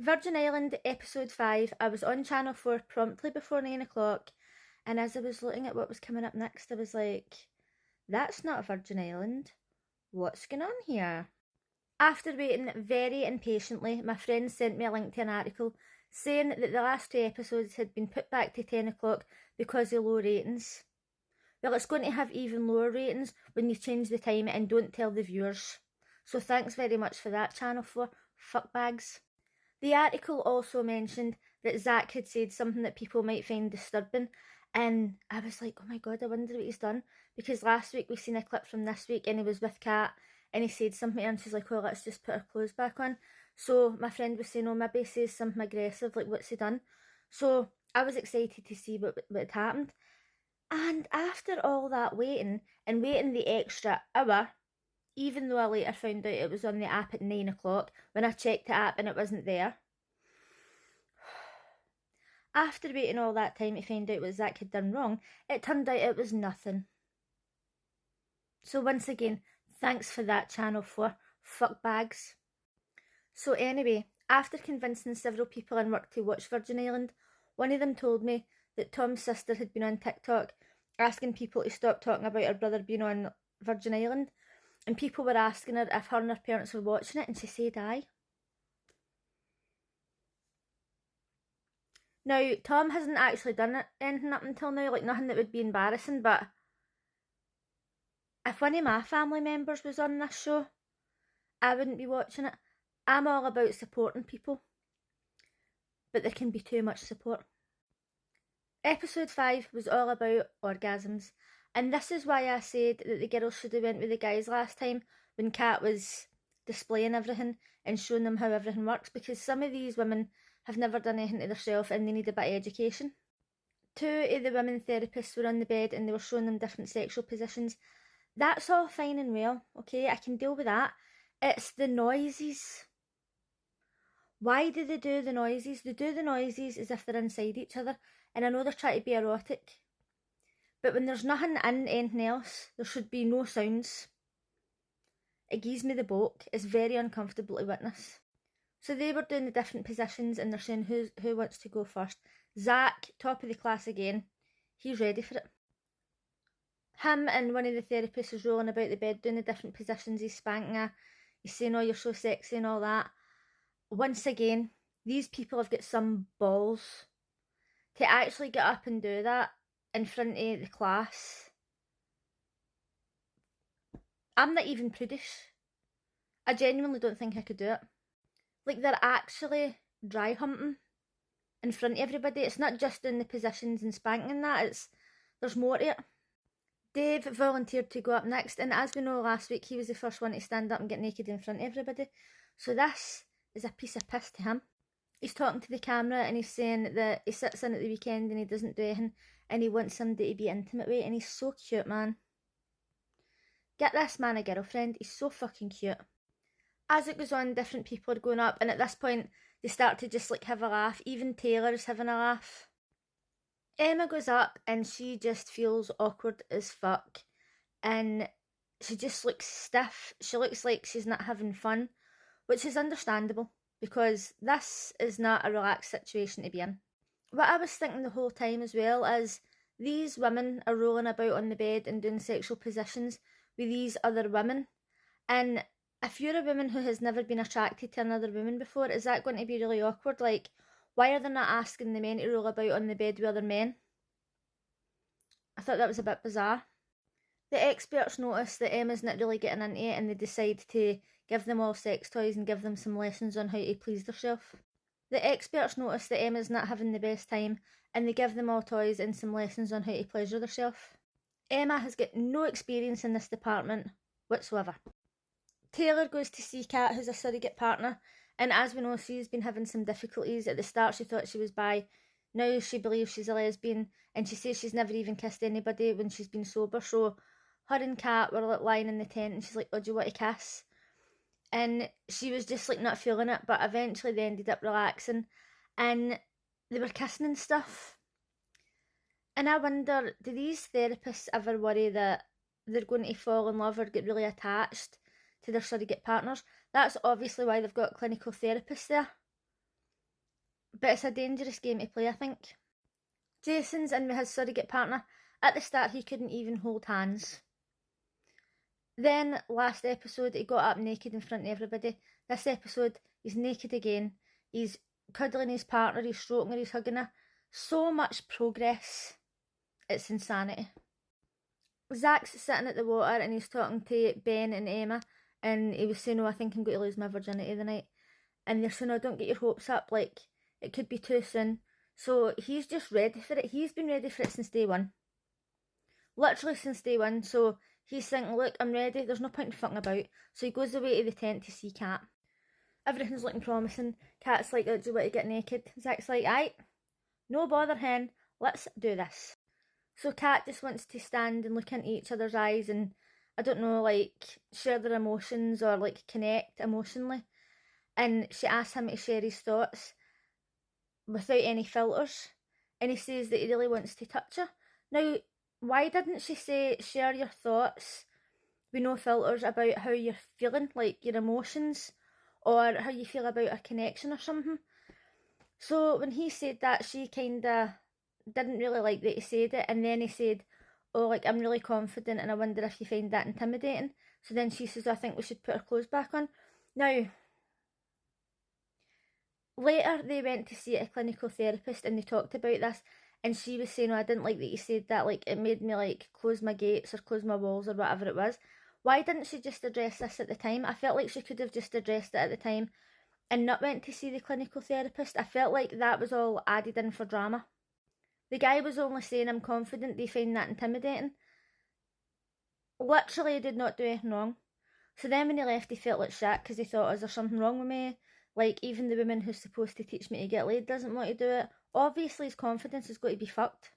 Virgin Island episode 5, I was on channel 4 promptly before 9 o'clock, and as I was looking at what was coming up next, I was like, that's not Virgin Island. What's going on here? After waiting very impatiently, my friend sent me a link to an article saying that the last 2 episodes had been put back to 10 o'clock because of low ratings. Well, it's going to have even lower ratings when you change the time and don't tell the viewers. So thanks very much for that, Channel 4 fuckbags. The article also mentioned that Zach had said something that people might find disturbing, and I was like, oh my god, I wonder what he's done, because last week we seen a clip from this week and he was with Kat and he said something and she's like, well, let's just put our clothes back on. So my friend was saying, oh, maybe he says something aggressive, like what's he done? So I was excited to see what had happened. And after all that waiting, and waiting the extra hour, even though I later found out it was on the app at 9 o'clock, when I checked the app and it wasn't there. After waiting all that time to find out what Zach had done wrong, it turned out it was nothing. So once again, thanks for that, Channel 4 fuckbags. So anyway, after convincing several people in work to watch Virgin Island, one of them told me that Tom's sister had been on TikTok asking people to stop talking about her brother being on Virgin Island, and people were asking her if her and her parents were watching it, and she said aye. Now, Tom hasn't actually done anything up until now, like nothing that would be embarrassing, but if one of my family members was on this show, I wouldn't be watching it. I'm all about supporting people, but there can be too much support. Episode 5 was all about orgasms, and this is why I said that the girls should have went with the guys last time when Kat was displaying everything and showing them how everything works, because some of these women have never done anything to themselves and they need a bit of education. 2 of the women therapists were on the bed and they were showing them different sexual positions. That's all fine and well, okay, I can deal with that. It's the noises. Why do they do the noises? They do the noises as if they're inside each other, and I know they're trying to be erotic, but when there's nothing in anything else, there should be no sounds. It gives me the boke. It's very uncomfortable to witness. So they were doing the different positions and they're saying who wants to go first. Zach, top of the class again. He's ready for it. Him and one of the therapists is rolling about the bed doing the different positions. He's spanking her. He's saying, oh, you're so sexy and all that. Once again, these people have got some balls to actually get up and do that in front of the class. I'm not even prudish. I genuinely don't think I could do it. Like, they're actually dry humping in front of everybody. It's not just in the positions and spanking and that, there's more to it. Dave volunteered to go up next, and as we know, last week he was the first one to stand up and get naked in front of everybody. So this is a piece of piss to him. He's talking to the camera and he's saying that he sits in at the weekend and he doesn't do anything and he wants somebody to be intimate with, and he's so cute, man. Get this man a girlfriend, he's so fucking cute. As it goes on, different people are going up, and at this point they start to just like have a laugh. Even Taylor's having a laugh. Emma goes up and she just feels awkward as fuck, and she just looks stiff. She looks like she's not having fun, which is understandable because this is not a relaxed situation to be in. What I was thinking the whole time as well is these women are rolling about on the bed and doing sexual positions with these other women, and if you're a woman who has never been attracted to another woman before, is that going to be really awkward? Like, why are they not asking the men to roll about on the bed with other men? I thought that was a bit bizarre. The experts notice that Emma's not really getting into it, and they decide to give them all sex toys and give them some lessons on how to please themselves. The experts notice that Emma's not having the best time, and they give them all toys and some lessons on how to pleasure themselves. Emma has got no experience in this department whatsoever. Taylor goes to see Kat, who's a surrogate partner, and as we know, she's been having some difficulties. At the start she thought she was bi, now she believes she's a lesbian, and she says she's never even kissed anybody when she's been sober. So her and Kat were like lying in the tent and she's like, oh, do you want to kiss? And she was just like not feeling it, but eventually they ended up relaxing and they were kissing and stuff. And I wonder, do these therapists ever worry that they're going to fall in love or get really attached to their surrogate partners? That's obviously why they've got clinical therapists there. but it's a dangerous game to play, I think. Jason's in with his surrogate partner. At the start, he couldn't even hold hands. Then, last episode, he got up naked in front of everybody. This episode, he's naked again. He's cuddling his partner, he's stroking her, he's hugging her. So much progress. It's insanity. Zach's sitting at the water and he's talking to Ben and Emma, and he was saying, oh, I think I'm going to lose my virginity tonight. And they're saying, oh, don't get your hopes up, like, it could be too soon. So he's just ready for it. He's been ready for it since day one. Literally since day one. So he's thinking, look, I'm ready, there's no point in fucking about. So he goes away to the tent to see Kat. Everything's looking promising. Kat's like, oh, do you want to get naked? Zach's like, aight, no bother hen, let's do this. So Kat just wants to stand and look into each other's eyes and, I don't know, like, share their emotions or, like, connect emotionally. And she asks him to share his thoughts without any filters. And he says that he really wants to touch her. Now, why didn't she say, share your thoughts with no filters about how you're feeling, like your emotions, or how you feel about a connection or something? So when he said that, she kind of didn't really like that he said it, and then he said, oh, like, I'm really confident and I wonder if you find that intimidating. So then she says, I think we should put our clothes back on. Now, later they went to see a clinical therapist and they talked about this, and she was saying, oh, I didn't like that you said that, like, it made me, like, close my gates or close my walls or whatever it was. Why didn't she just address this at the time? I felt like she could have just addressed it at the time and not went to see the clinical therapist. I felt like that was all added in for drama. The guy was only saying, I'm confident they find that intimidating. Literally, he did not do anything wrong. So then when he left, he felt like shit because he thought, is there something wrong with me? Like, even the woman who's supposed to teach me to get laid doesn't want to do it. Obviously, his confidence is going to be fucked.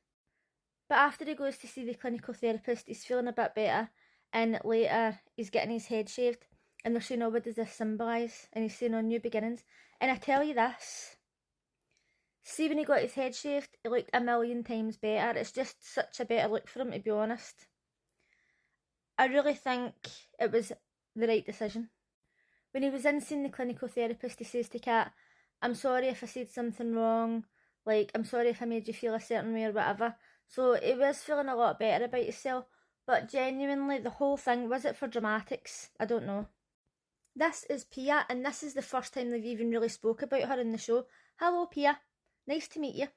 But after he goes to see the clinical therapist, he's feeling a bit better. And later, he's getting his head shaved. And they're saying, oh, what does this symbolise? And he's saying, oh, new beginnings. And I tell you this, see, when he got his head shaved, he looked a million times better. It's just such a better look for him, to be honest. I really think it was the right decision. When he was in seeing the clinical therapist, he says to Kat, I'm sorry if I said something wrong, like, I'm sorry if I made you feel a certain way or whatever. So he was feeling a lot better about himself, but genuinely, the whole thing, was it for dramatics? I don't know. This is Pia, and this is the first time they've even really spoke about her in the show. Hello, Pia. Nice to meet you.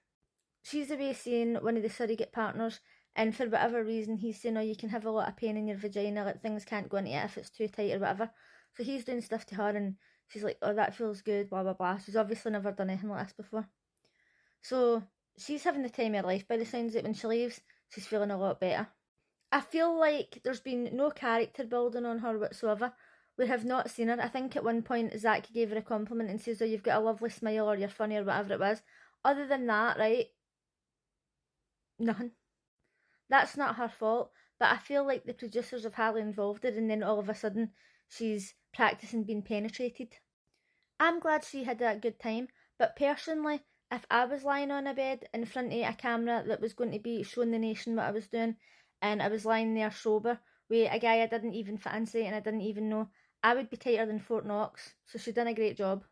She's away seeing one of the surrogate partners, and for whatever reason, he's saying, oh, you can have a lot of pain in your vagina, like, things can't go into it if it's too tight or whatever. So he's doing stuff to her, and she's like, oh, that feels good, blah, blah, blah. She's obviously never done anything like this before. So she's having the time of her life. By the sounds of it, when she leaves, she's feeling a lot better. I feel like there's been no character building on her whatsoever. We have not seen her. I think at one point Zach gave her a compliment and says, oh, you've got a lovely smile, or you're funny, or whatever it was. Other than that, right, nothing. That's not her fault, but I feel like the producers have hardly involved her, and then all of a sudden she's practicing being penetrated. I'm glad she had a good time, but personally, if I was lying on a bed in front of a camera that was going to be showing the nation what I was doing, and I was lying there sober with a guy I didn't even fancy and I didn't even know, I would be tighter than Fort Knox. So she done a great job.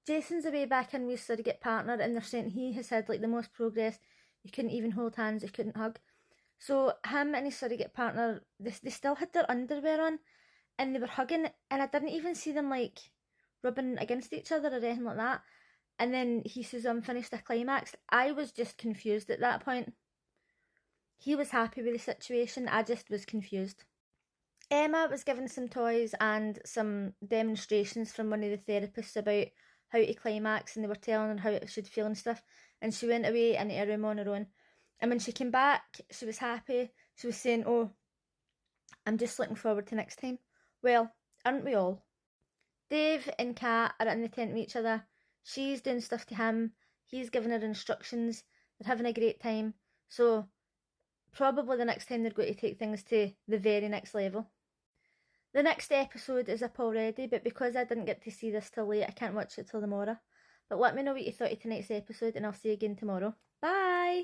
Jason's away back in with his surrogate partner, and they're saying he has had, like, the most progress. He couldn't even hold hands, he couldn't hug. So him and his surrogate partner, they still had their underwear on, and they were hugging, and I didn't even see them, like, rubbing against each other or anything like that. And then he says, I'm finished a climax. I was just confused at that point. He was happy with the situation, I just was confused. Emma was given some toys and some demonstrations from one of the therapists about how to climax, and they were telling her how it should feel and stuff. And she went away into her room on her own. And when she came back, she was happy. She was saying, oh, I'm just looking forward to next time. Well, aren't we all? Dave and Kat are in the tent with each other. She's doing stuff to him. He's giving her instructions. They're having a great time. So probably the next time they're going to take things to the very next level. The next episode is up already, but because I didn't get to see this till late, I can't watch it till tomorrow. But let me know what you thought of tonight's episode, and I'll see you again tomorrow. Bye!